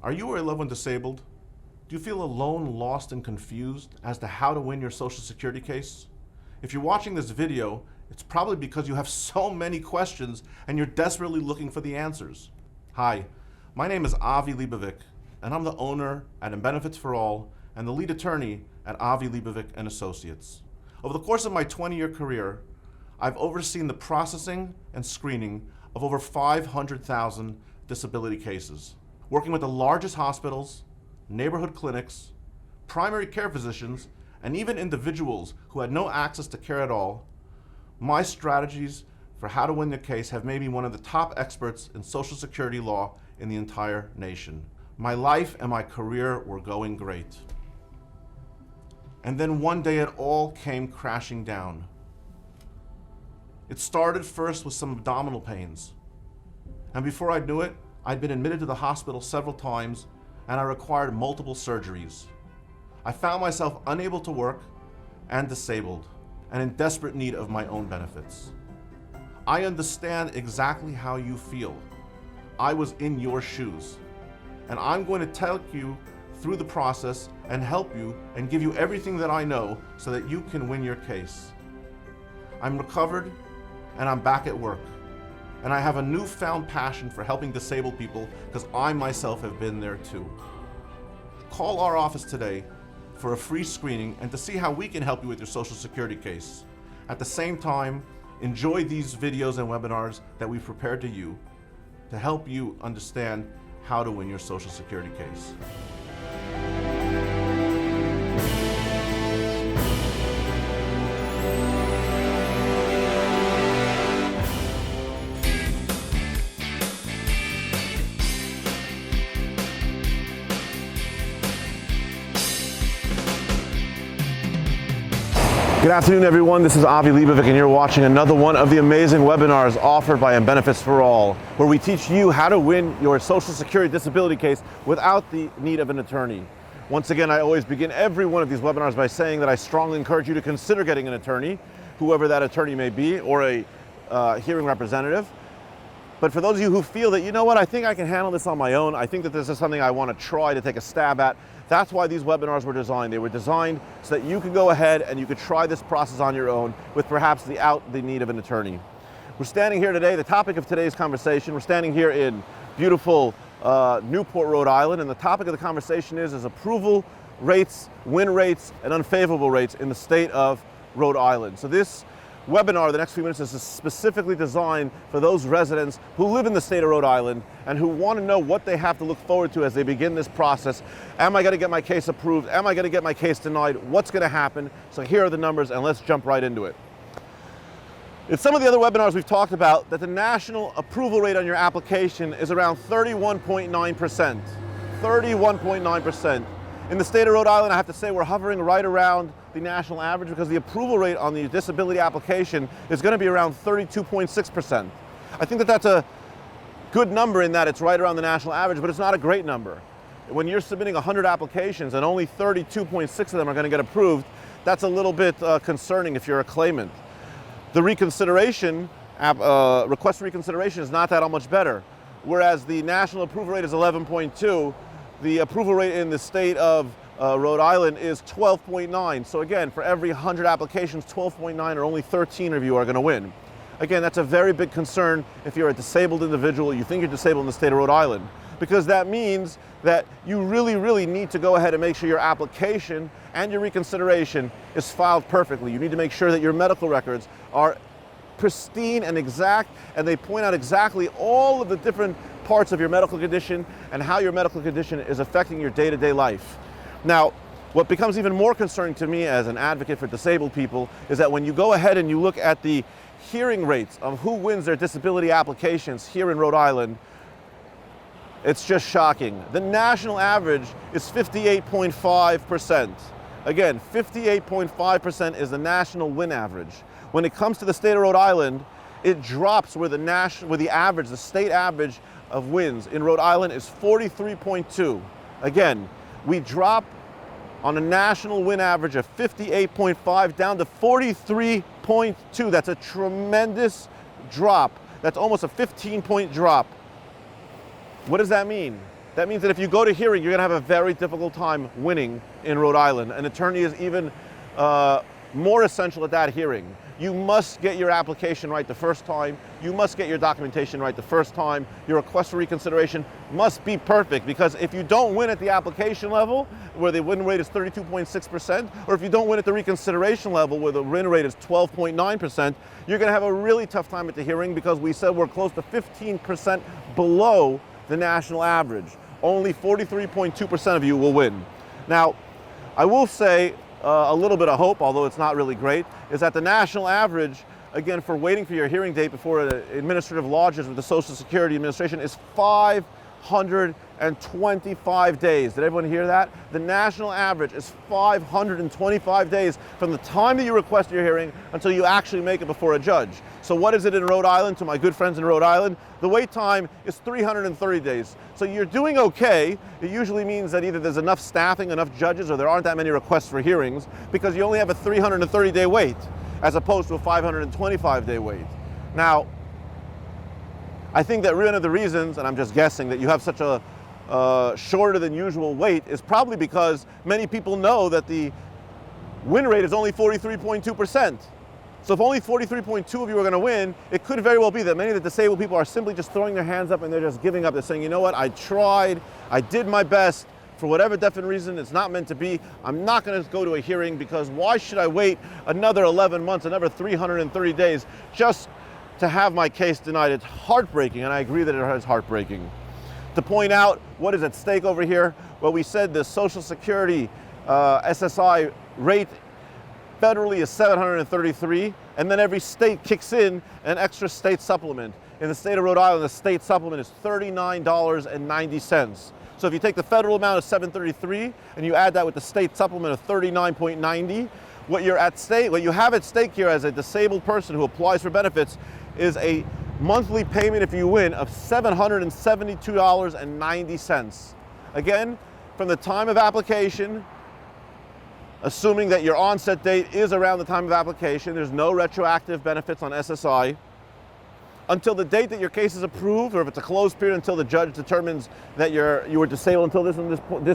Are you or a loved one disabled? Do you feel alone, lost, and confused as to how to win your Social Security case? If you're watching this video, it's probably because you have so many questions and you're desperately looking for the answers. Hi, my name is Avi Libovic, and I'm the owner at Benefits for All and the lead attorney at Avi Libovic and Associates. Over the course of my 20-year career, I've overseen the processing and screening of over 500,000 disability cases, working with the largest hospitals, neighborhood clinics, primary care physicians, and even individuals who had no access to care at all. My strategies for how to win the case have made me one of the top experts in Social Security law in the entire nation. My life and my career were going great. And then one day it all came crashing down. It started first with some abdominal pains. And before I knew it, I'd been admitted to the hospital several times and I required multiple surgeries. I found myself unable to work and disabled and in desperate need of my own benefits. I understand exactly how you feel. I was in your shoes. And I'm going to take you through the process and help you and give you everything that I know so that you can win your case. I'm recovered and I'm back at work. And I have a newfound passion for helping disabled people because I myself have been there too. Call our office today for a free screening and to see how we can help you with your Social Security case. At the same time, enjoy these videos and webinars that we've prepared to help you understand how to win your Social Security case. Good afternoon, everyone. This is Avi Libovic, and you're watching another one of the amazing webinars offered by Benefits for All, where we teach you how to win your Social Security disability case without the need of an attorney. Once again, I always begin every one of these webinars by saying that I strongly encourage you to consider getting an attorney, whoever that attorney may be, or a hearing representative. But for those of you who feel that, you know what, I think I can handle this on my own, I think that this is something I want to try to take a stab at, that's why these webinars were designed. They were designed so that you could go ahead and you could try this process on your own with perhaps without the need of an attorney. We're standing here today, the topic of today's conversation, we're standing here in beautiful Newport, Rhode Island, and the topic of the conversation is approval rates, win rates, and unfavorable rates in the state of Rhode Island. So this webinar, the next few minutes, is specifically designed for those residents who live in the state of Rhode Island and who want to know what they have to look forward to as they begin this process. Am I going to get my case approved? Am I going to get my case denied? What's going to happen? So here are the numbers, and let's jump right into it. In some of the other webinars we've talked about that the national approval rate on your application is around 31.9%. 31.9%. In the state of Rhode Island, I have to say we're hovering right around the national average because the approval rate on the disability application is going to be around 32.6%. I think that that's a good number in that it's right around the national average, but it's not a great number. When you're submitting 100 applications and only 32.6 of them are going to get approved, that's a little bit concerning if you're a claimant. The reconsideration, request for reconsideration is not that much better. Whereas the national approval rate is 11.2, the approval rate in the state of Rhode Island is 12.9. So again, for every 100 applications, 12.9 or only 13 of you are going to win. Again, that's a very big concern if you're a disabled individual, you think you're disabled in the state of Rhode Island, because that means that you really need to go ahead and make sure your application and your reconsideration is filed perfectly. You need to make sure that your medical records are pristine and exact, and they point out exactly all of the different parts of your medical condition and how your medical condition is affecting your day-to-day life. Now, what becomes even more concerning to me as an advocate for disabled people is that when you go ahead and you look at the hearing rates of who wins their disability applications here in Rhode Island, it's just shocking. The national average is 58.5%. Again, 58.5% is the national win average. When it comes to the state of Rhode Island, it drops where the state average of wins in Rhode Island is 43.2. Again, we drop on a national win average of 58.5 down to 43.2. That's a tremendous drop. That's almost a 15-point drop. What does that mean? That means that if you go to hearing, you're going to have a very difficult time winning in Rhode Island. An attorney is even more essential at that hearing. You must get your application right the first time. You must get your documentation right the first time. Your request for reconsideration must be perfect, because if you don't win at the application level, where the win rate is 32.6%, or if you don't win at the reconsideration level, where the win rate is 12.9%, you're going to have a really tough time at the hearing, because we said we're close to 15% below the national average. Only 43.2% of you will win. Now, I will say a little bit of hope, although it's not really great, is that the national average, again, for waiting for your hearing date before an administrative law judge with the Social Security Administration is 525 days. Did everyone hear that? The national average is 525 days from the time that you request your hearing until you actually make it before a judge. So what is it in Rhode Island? To my good friends in Rhode Island, the wait time is 330 days. So you're doing okay. It usually means that either there's enough staffing, enough judges, or there aren't that many requests for hearings, because you only have a 330-day wait as opposed to a 525-day wait. Now, I think that one of the reasons, and I'm just guessing, that you have such a shorter than usual wait is probably because many people know that the win rate is only 43.2%. So if only 43.2 of you are going to win, it could very well be that many of the disabled people are simply just throwing their hands up and they're just giving up. They're saying, you know what, I tried, I did my best. For whatever definite reason, it's not meant to be. I'm not going to go to a hearing, because why should I wait another 11 months, another 330 days just to have my case denied? It's heartbreaking, and I agree that it is heartbreaking. To point out what is at stake over here, well, we said the Social Security SSI rate federally is $733, and then every state kicks in an extra state supplement. In the state of Rhode Island, the state supplement is $39.90. So if you take the federal amount of $733 and you add that with the state supplement of $39.90, what you have at stake here as a disabled person who applies for benefits is a monthly payment, if you win, of $772.90. Again, from the time of application, assuming that your onset date is around the time of application, there's no retroactive benefits on SSI, until the date that your case is approved, or if it's a closed period until the judge determines that you were disabled until this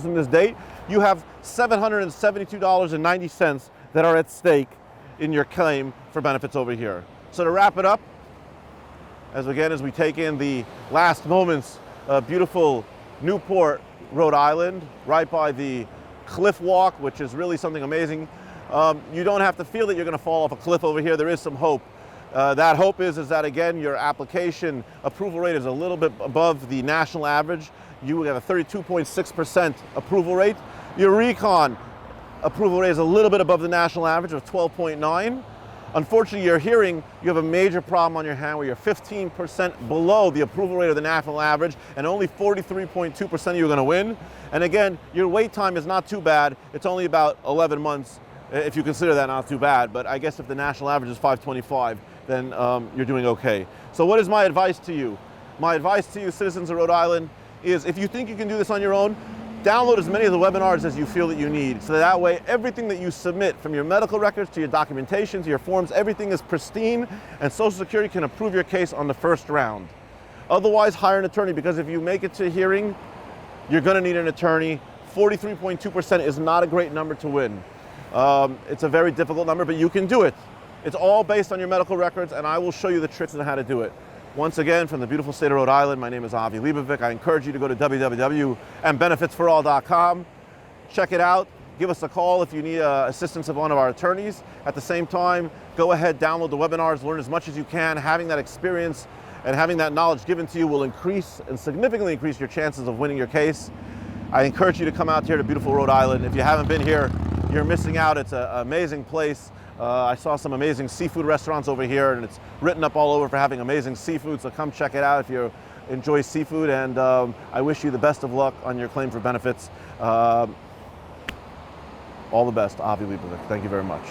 and this date, you have $772.90 that are at stake in your claim for benefits over here. So to wrap it up, as we take in the last moments of beautiful Newport, Rhode Island, right by the cliff walk, which is really something amazing. You don't have to feel that you're going to fall off a cliff over here. There is some hope. That hope is that, again, your application approval rate is a little bit above the national average. You have a 32.6% approval rate. Your recon approval rate is a little bit above the national average of 12.9. Unfortunately, your hearing, you have a major problem on your hand where you're 15% below the approval rate of the national average, and only 43.2% of you are going to win. And again, your wait time is not too bad. It's only about 11 months, if you consider that not too bad. But I guess if the national average is 525, then you're doing okay. So what is my advice to you? My advice to you, citizens of Rhode Island, is if you think you can do this on your own, download as many of the webinars as you feel that you need, so that way everything that you submit, from your medical records to your documentation to your forms, everything is pristine, and Social Security can approve your case on the first round. Otherwise, hire an attorney, because if you make it to hearing, you're going to need an attorney. 43.2% is not a great number to win. It's a very difficult number, but you can do it. It's all based on your medical records, and I will show you the tricks on how to do it. Once again, from the beautiful state of Rhode Island, my name is Avi Libovic. I encourage you to go to www.benefitsforall.com. Check it out. Give us a call if you need assistance of one of our attorneys. At the same time, go ahead, download the webinars, learn as much as you can. Having that experience and having that knowledge given to you will increase and significantly increase your chances of winning your case. I encourage you to come out here to beautiful Rhode Island. If you haven't been here, you're missing out. It's an amazing place. I saw some amazing seafood restaurants over here, and it's written up all over for having amazing seafood, so come check it out if you enjoy seafood, and I wish you the best of luck on your claim for benefits. All the best, Avi Libovic. Thank you very much.